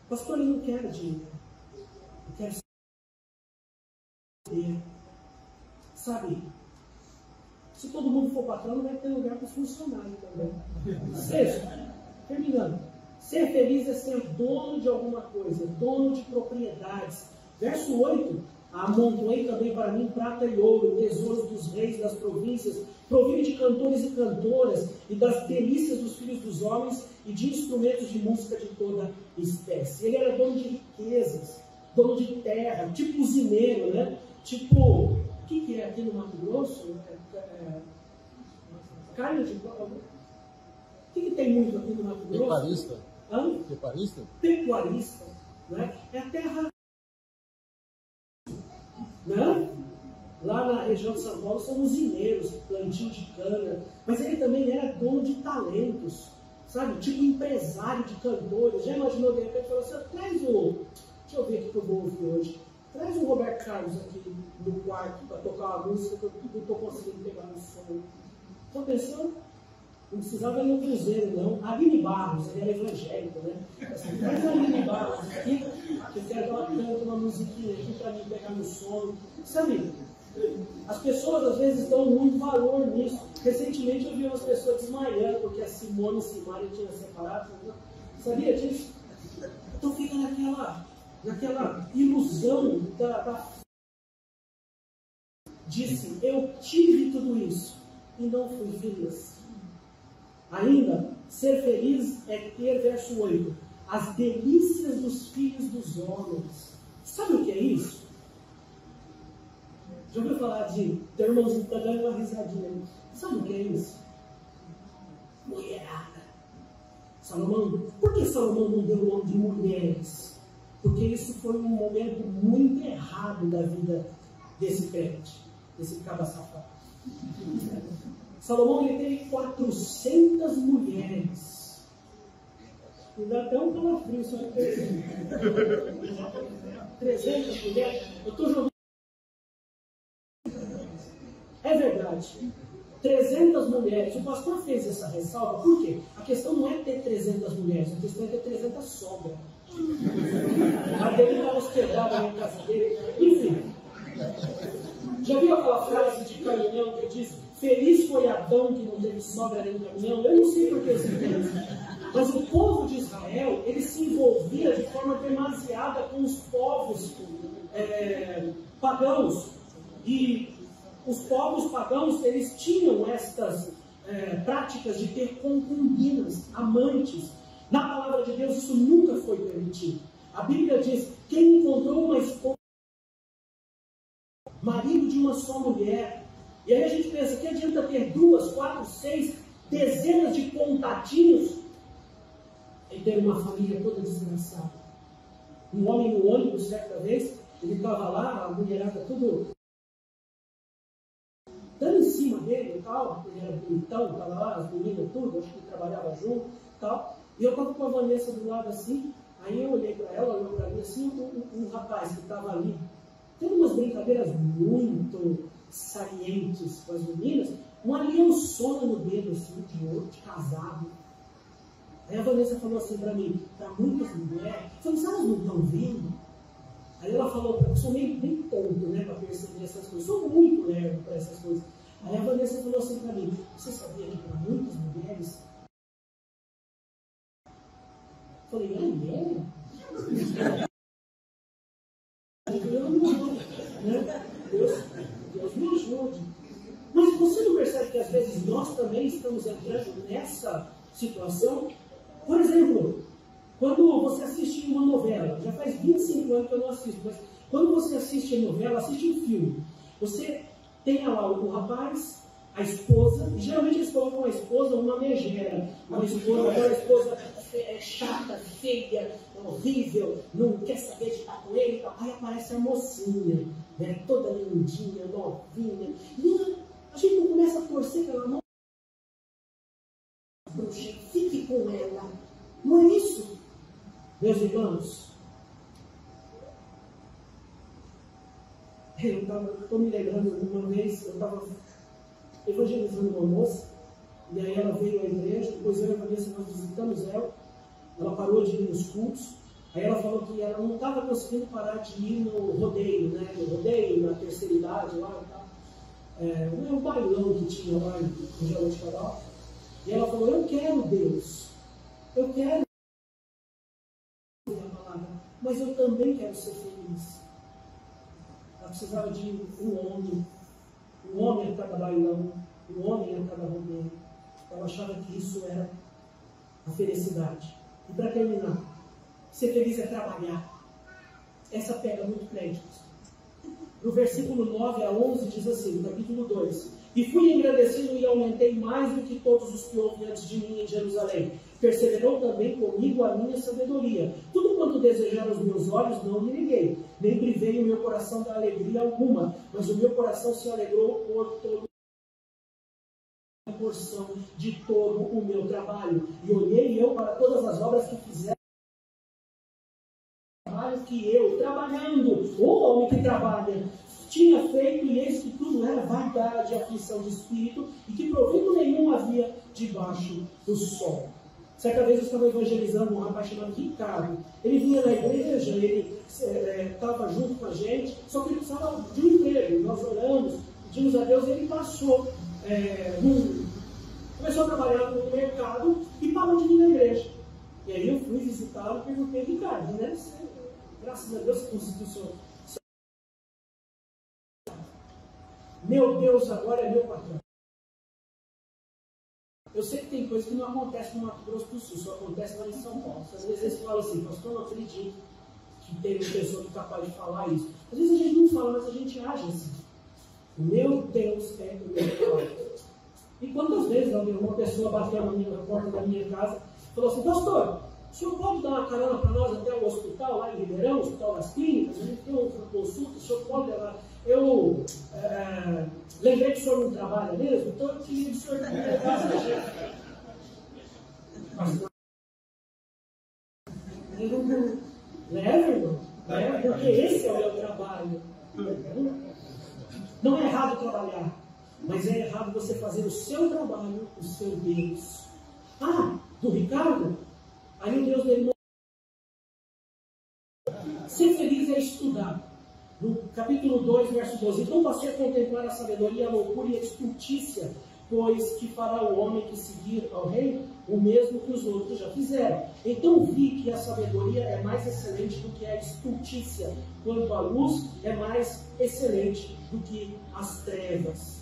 Pastor, eu não quero dinheiro. Eu quero saber. Sabe? Se todo mundo for patrão, não vai ter lugar para os funcionários também. Sexto, terminando. Ser feliz é ser dono de alguma coisa, dono de propriedades. Verso 8. Amontoei também para mim prata e ouro, tesouros dos reis das províncias, provi de cantores e cantoras, e das delícias dos filhos dos homens, e de instrumentos de música de toda espécie. Ele era dono de riquezas, dono de terra, tipo usineiro, né? Tipo, o que é aqui no Mato Grosso? Carne de pau. O que tem muito aqui no Mato Grosso? Pecuarista. Hã? Pecuarista? Pecuarista. Né? É a terra. Né? Lá na região de São Paulo são usineiros, plantio de cana. Mas ele também era dono de talentos. Sabe? Tipo empresário de cantores. Já imaginou de repente? Falou assim, traz o... Deixa eu ver o que eu vou ouvir hoje. Traz o Roberto Carlos aqui no quarto para tocar uma música que eu não estou conseguindo pegar no som. Então pensou? Não precisava ir no cruzeiro, não. A Aline Barros, ele era evangélico, né? Assim, traz a Aline Barros aqui, que eu quero que ela cante uma musiquinha aqui para mim pegar no sono. Sabe? As pessoas às vezes dão muito valor nisso. Recentemente eu vi umas pessoas desmaiando porque a Simone e Simaria tinham separado. Sabia disso? Então fica naquela ilusão da disse: eu tive tudo isso e não fui feliz. Ainda, ser feliz é ter, verso 8, as delícias dos filhos dos homens. Sabe o que é isso? Já ouviu falar de... Teu irmãozinho está dando uma risadinha. Sabe o que é isso? Mulherada. Salomão, por que Salomão não deu o nome de mulheres? Porque isso foi um momento muito errado da vida desse crente, desse cabra safado. Salomão, ele teve 400 mulheres. Me dá até um calafrio só de 300 mulheres. Eu estou jogando. É verdade. 300 mulheres. O pastor fez essa ressalva, por quê? A questão não é ter 300 mulheres, a questão é ter 300 sobras. A dele estava hospedada na casa dele. Enfim. Já viu aquela frase de caminhão que diz: feliz foi Adão que não teve sogra nem caminhão? Eu não sei por que isso é. Mas o povo de Israel, ele se envolvia de forma demasiada com os povos pagãos. E os povos pagãos, eles tinham estas práticas de ter concubinas, amantes. Na palavra de Deus, isso nunca foi permitido. A Bíblia diz: quem encontrou uma esposa, marido de uma só mulher. E aí a gente pensa, que adianta ter 2, 4, 6, dezenas de contatinhos e ter uma família toda desgraçada? Um homem no ônibus, certa vez, ele estava lá, a mulherada tudo dando em cima dele e tal, ele era bonitão, estava lá, as meninas tudo, acho que trabalhava junto e tal. E eu estava com a Vanessa do lado assim, aí eu olhei para ela, olhou para mim assim, um rapaz que estava ali, tem umas brincadeiras muito salientes com as meninas, uma aliançona no dedo assim, de ouro, de casado. Aí a Vanessa falou assim para mim: para muitas mulheres, você não elas não estão vendo? Aí ela falou: eu sou meio bem tonto, né, para perceber essas coisas, sou muito lerdo para essas coisas. Aí a Vanessa falou assim para mim: você sabia que para muitas mulheres... Eu falei: é? Deus me ajude. Mas você não percebe que às vezes nós também estamos entrando nessa situação? Por exemplo, quando você assiste uma novela, já faz 25 anos que eu não assisto, mas quando você assiste a novela, assiste um filme, você tem lá o rapaz, a esposa, e geralmente eles colocam a esposa uma megera, uma esposa chata, feia, horrível, não quer saber de estar com ele e tal. Aí aparece a mocinha, né, toda lindinha, novinha, e a gente não começa a torcer pela mão. Fique com ela. Não é isso, meus irmãos? Eu estou me lembrando, uma vez eu estava evangelizando uma moça, e aí ela veio à igreja, depois eu e a Vanessa, nós visitamos ela parou de ir nos cultos, aí ela falou que ela não estava conseguindo parar de ir no rodeio, né? No rodeio, na terceira idade lá e tal. O bailão que tinha lá em Jaboticabal. E ela falou: eu quero Deus, eu quero a palavra, mas eu também quero ser feliz. Ela precisava de um homem a cada bailão, um homem a cada rodeio. Ela achava que isso era a felicidade. E para terminar, ser feliz é trabalhar. Essa pega muito créditos. No versículo 9 a 11 diz assim, no capítulo 2: e fui engrandecido e aumentei mais do que todos os que houve antes de mim em Jerusalém. Perseverou também comigo a minha sabedoria. Tudo quanto desejaram os meus olhos não me neguei, nem privei o meu coração da alegria alguma, mas o meu coração se alegrou por todo a porção de todo o meu trabalho. E olhei eu para todas as obras que fizeram, que eu, trabalhando, o homem que trabalha, tinha feito, e eis que tudo era vaidade e aflição de espírito, e que proveito nenhum havia debaixo do sol. Certa vez eu estava evangelizando um rapaz chamado Ricardo. Ele vinha na igreja, ele estava junto com a gente, só que ele precisava de um emprego. Nós oramos, pedimos a Deus, e ele passou, começou a trabalhar no mercado e parou de vir na igreja. E aí eu fui visitá-lo e perguntei: Ricardo, né? Graças a Deus você conseguiu meu Deus agora é meu patrão. Eu sei que tem coisa que não acontece no Mato Grosso do Sul, só acontece lá em São Paulo. Às vezes eles falam assim, pastor, não acredito que tem uma pessoa que é capaz de falar isso. Às vezes a gente não fala, mas a gente age assim. Meu Deus é o meu patrão. E quantas vezes uma pessoa bateu na porta da minha casa e falou assim, pastor, o senhor pode dar uma carona para nós até o hospital lá em Ribeirão, o Hospital das Clínicas? A gente tem uma consulta, o senhor pode levar? Eu lembrei que o senhor não trabalha mesmo, então eu queria que o senhor me levasse a gente. Leva, irmão. Leva, porque esse é o meu trabalho. Não é errado trabalhar, mas é errado você fazer o seu trabalho, o seu Deus. Ah, do Ricardo? Aí o Deus dele não. Ser feliz é estudar. No capítulo 2, verso 12. Então passei a contemplar a sabedoria, a loucura e a estultícia, pois que fará o homem que seguir ao rei o mesmo que os outros já fizeram. Então vi que a sabedoria é mais excelente do que a estultícia, quanto a luz é mais excelente do que as trevas.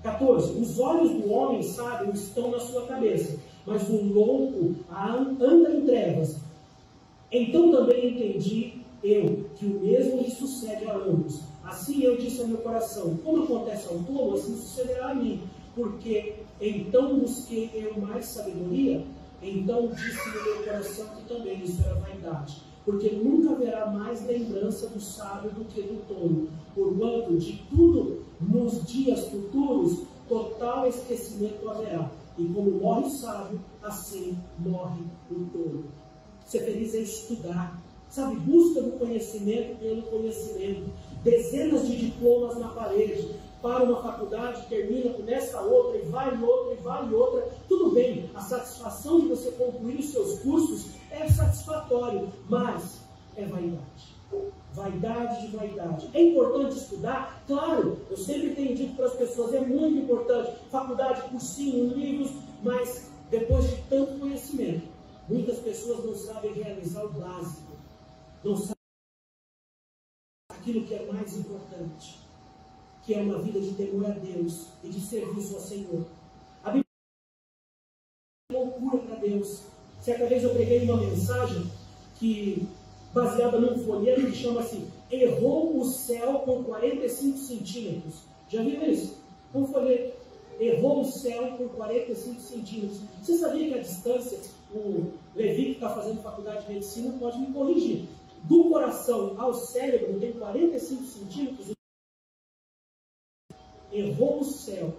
14. Os olhos do homem sábio estão na sua cabeça, mas o louco anda em trevas. Então também entendi eu que o mesmo lhe sucede a ambos. Assim eu disse ao meu coração, como acontece ao tolo, assim sucederá a mim. Porque então busquei eu mais sabedoria, então disse no meu coração que também isso era vaidade. Porque nunca haverá mais lembrança do sábio do que do tolo. Porquanto de tudo nos dias futuros, total esquecimento haverá. E como morre o sábio, assim morre o tolo. Ser feliz é estudar. Sabe, busca do conhecimento pelo conhecimento. Dezenas de diplomas na parede. Para uma faculdade, termina, começa outra, e vai outra, e vai outra. Tudo bem, a satisfação de você concluir os seus cursos é satisfatório, mas é vaidade. Vaidade de vaidade. É importante estudar? Claro, eu sempre tenho dito para as pessoas, é muito importante. Faculdade, cursinho, livros, mas depois de tanto conhecimento, muitas pessoas não sabem realizar o básico. Não sabem aquilo que é mais importante, que é uma vida de temor a Deus e de serviço ao Senhor. A Bíblia é loucura para Deus. Certa vez eu preguei uma mensagem baseada num folheto que chama-se Errou o Céu por 45 centímetros. Já viu isso? Um folheto. Errou o céu por 45 centímetros. Você sabia que a distância, o Levi que está fazendo faculdade de medicina pode me corrigir, do coração ao cérebro tem 45 centímetros. Errou o céu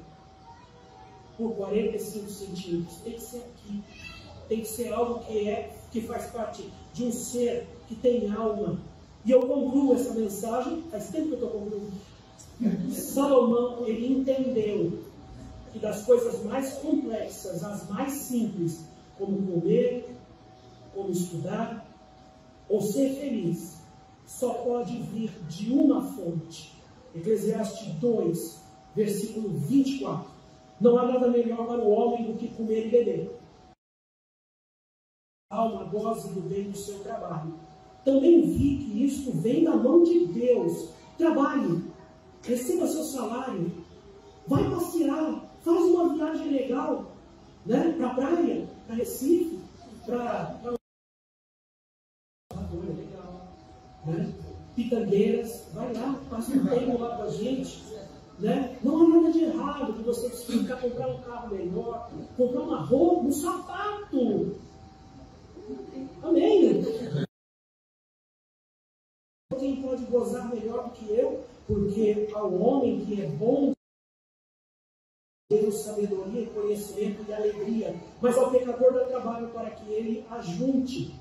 por 45 centímetros. Tem que ser aqui. Tem que ser algo que faz parte de um ser que tem alma. E eu concluo essa mensagem, faz tempo que eu estou concluindo. Salomão, ele entendeu que das coisas mais complexas, as mais simples, como comer, como estudar, ou ser feliz, só pode vir de uma fonte. Eclesiastes 2, versículo 24. Não há nada melhor para o homem do que comer e beber. A alma goze do bem do seu trabalho. Também vi que isto vem da mão de Deus. Trabalhe, receba seu salário, vai passear, faz uma viagem legal, né? Para a praia, para Recife, para legal, né? Pitangeiras, vai lá, passa um tempo lá com a gente, né? Não há nada de errado que você precisa comprar um carro melhor, comprar uma roupa, um sapato. Amém? Quem pode gozar melhor do que eu? Porque ao homem que é bom, Deus, sabedoria e conhecimento e alegria, mas ao pecador dá trabalho para que ele ajunte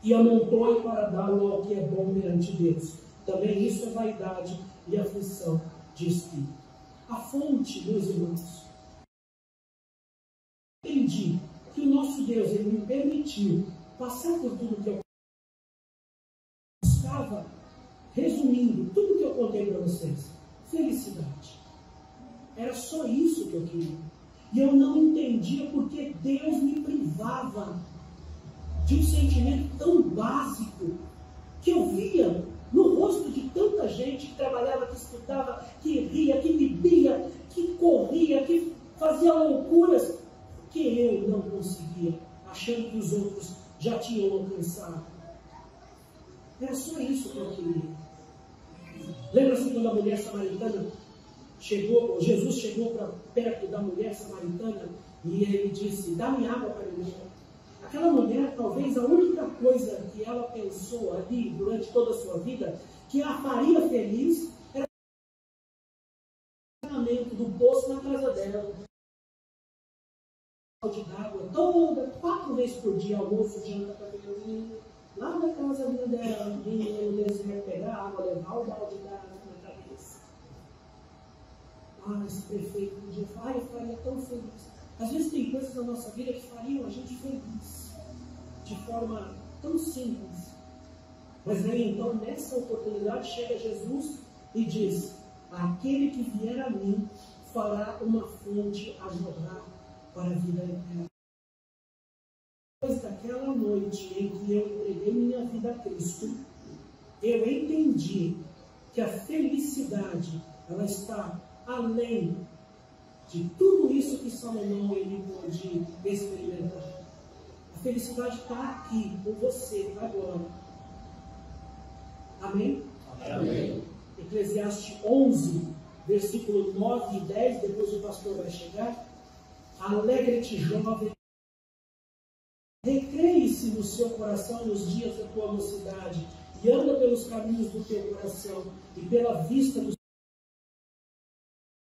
e amontoe para dar-lo ao que é bom perante Deus. Também isso é vaidade e aflição de espírito. A fonte, meus irmãos, entendi que o nosso Deus, ele me permitiu passar por tudo que eu buscava, resumindo tudo que eu contei para vocês. Felicidade. Era só isso que eu queria. E eu não entendia porque Deus me privava de um sentimento tão básico que eu via no rosto de tanta gente que trabalhava, que disputava, que ria, que bebia, que corria, que fazia loucuras, que eu não conseguia, achando que os outros já tinham alcançado. Era só isso que eu queria. Lembra-se quando a mulher samaritana chegou, Jesus chegou para perto da mulher samaritana e ele disse, dá-me água para beber. Aquela mulher, talvez a única coisa que ela pensou ali durante toda a sua vida, que a faria feliz, era o funcionamento do poço na casa dela. De água toda, 4 vezes por dia, almoço, janta, cafezinho, lá na casa dela, vinha no deserto pegar água, levar o balde d'água na cabeça. Esse prefeito podia falar, eu faria tão feliz. Às vezes tem coisas na nossa vida que fariam a gente feliz, de forma tão simples. Mas aí então, nessa oportunidade, chega Jesus e diz, aquele que vier a mim fará uma fonte a jorrar para a vida eterna. Depois daquela noite em que eu entreguei minha vida a Cristo, eu entendi que a felicidade, ela está além de tudo isso que Salomão ele pôde experimentar. A felicidade está aqui com você agora. Amém? Amém. Eclesiastes 11, versículo 9 e 10, depois o pastor vai chegar. Alegre-te, jovem, recreie-se no seu coração nos dias da tua mocidade, e anda pelos caminhos do teu coração, e pela vista do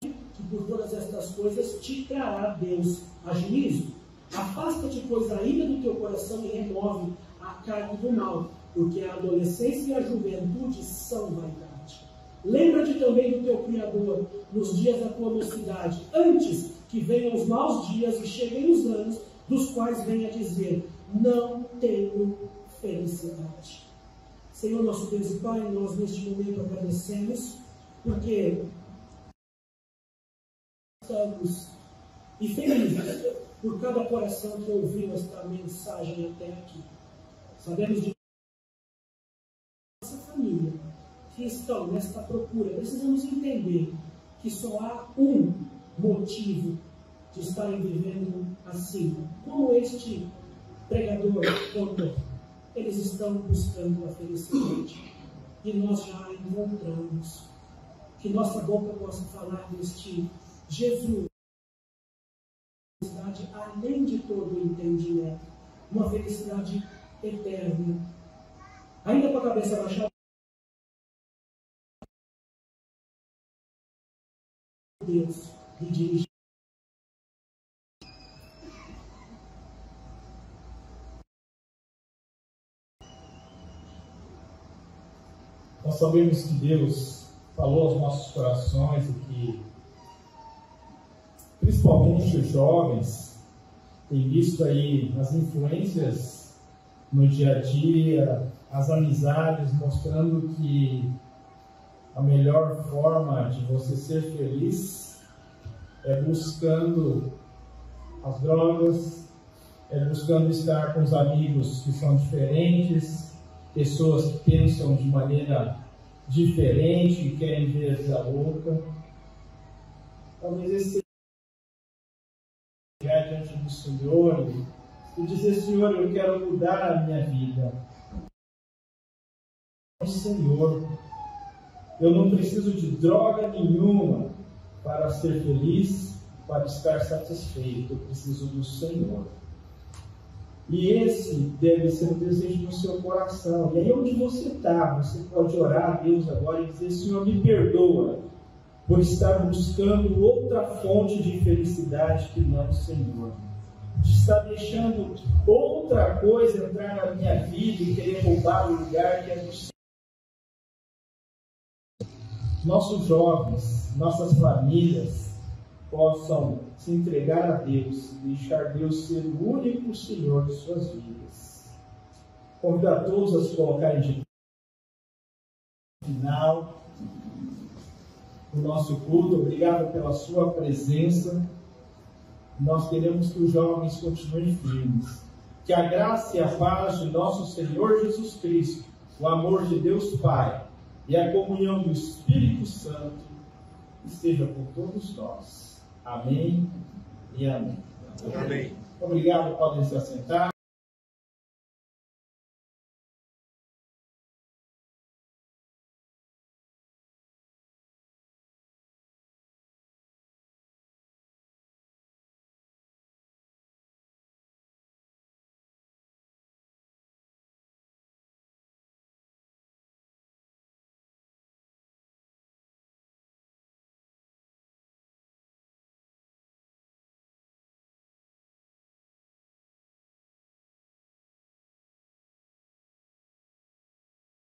que por todas estas coisas te trará Deus a juízo. Afasta-te, pois, a ira do teu coração e remove a carne do mal, porque a adolescência e a juventude são vaidade. Lembra-te também do teu Criador nos dias da tua mocidade, antes que venham os maus dias e cheguem os anos, dos quais venha dizer, não tenho felicidade. Senhor nosso Deus e Pai, nós neste momento agradecemos, porque estamos e felizes por cada coração que ouviu esta mensagem até aqui. Sabemos de nossa família que estão nesta procura, precisamos entender que só há um motivo de estarem vivendo assim, como este pregador contou. Eles estão buscando a felicidade e nós já a encontramos. Que nossa boca possa falar deste Jesus, felicidade além de todo o entendimento, uma felicidade eterna. Ainda com a cabeça baixada, Deus lhe dirige. Nós sabemos que Deus falou aos nossos corações e que, principalmente os jovens, têm visto aí as influências no dia a dia, as amizades, mostrando que a melhor forma de você ser feliz é buscando as drogas, é buscando estar com os amigos que são diferentes, pessoas que pensam de maneira diferente, que querem ver a vida louca. Talvez esse chegar diante do Senhor e dizer, Senhor, eu quero mudar a minha vida. Senhor, eu não preciso de droga nenhuma para ser feliz, para estar satisfeito. Eu preciso do Senhor. E esse deve ser o desejo do seu coração. E aí onde você está, você pode orar a Deus agora e dizer, Senhor, me perdoa por estar buscando outra fonte de felicidade que não o Senhor. De estar deixando outra coisa entrar na minha vida e querer roubar o lugar que é do Senhor. Nossos jovens, nossas famílias possam se entregar a Deus, deixar Deus ser o único Senhor de suas vidas. Convido a todos a se colocarem de final do nosso culto. Obrigado pela sua presença. Nós queremos que os jovens continuem firmes. Que a graça e a paz de nosso Senhor Jesus Cristo, o amor de Deus Pai e a comunhão do Espírito Santo esteja com todos nós. Amém e amém. Amém. Obrigado, podem se assentar.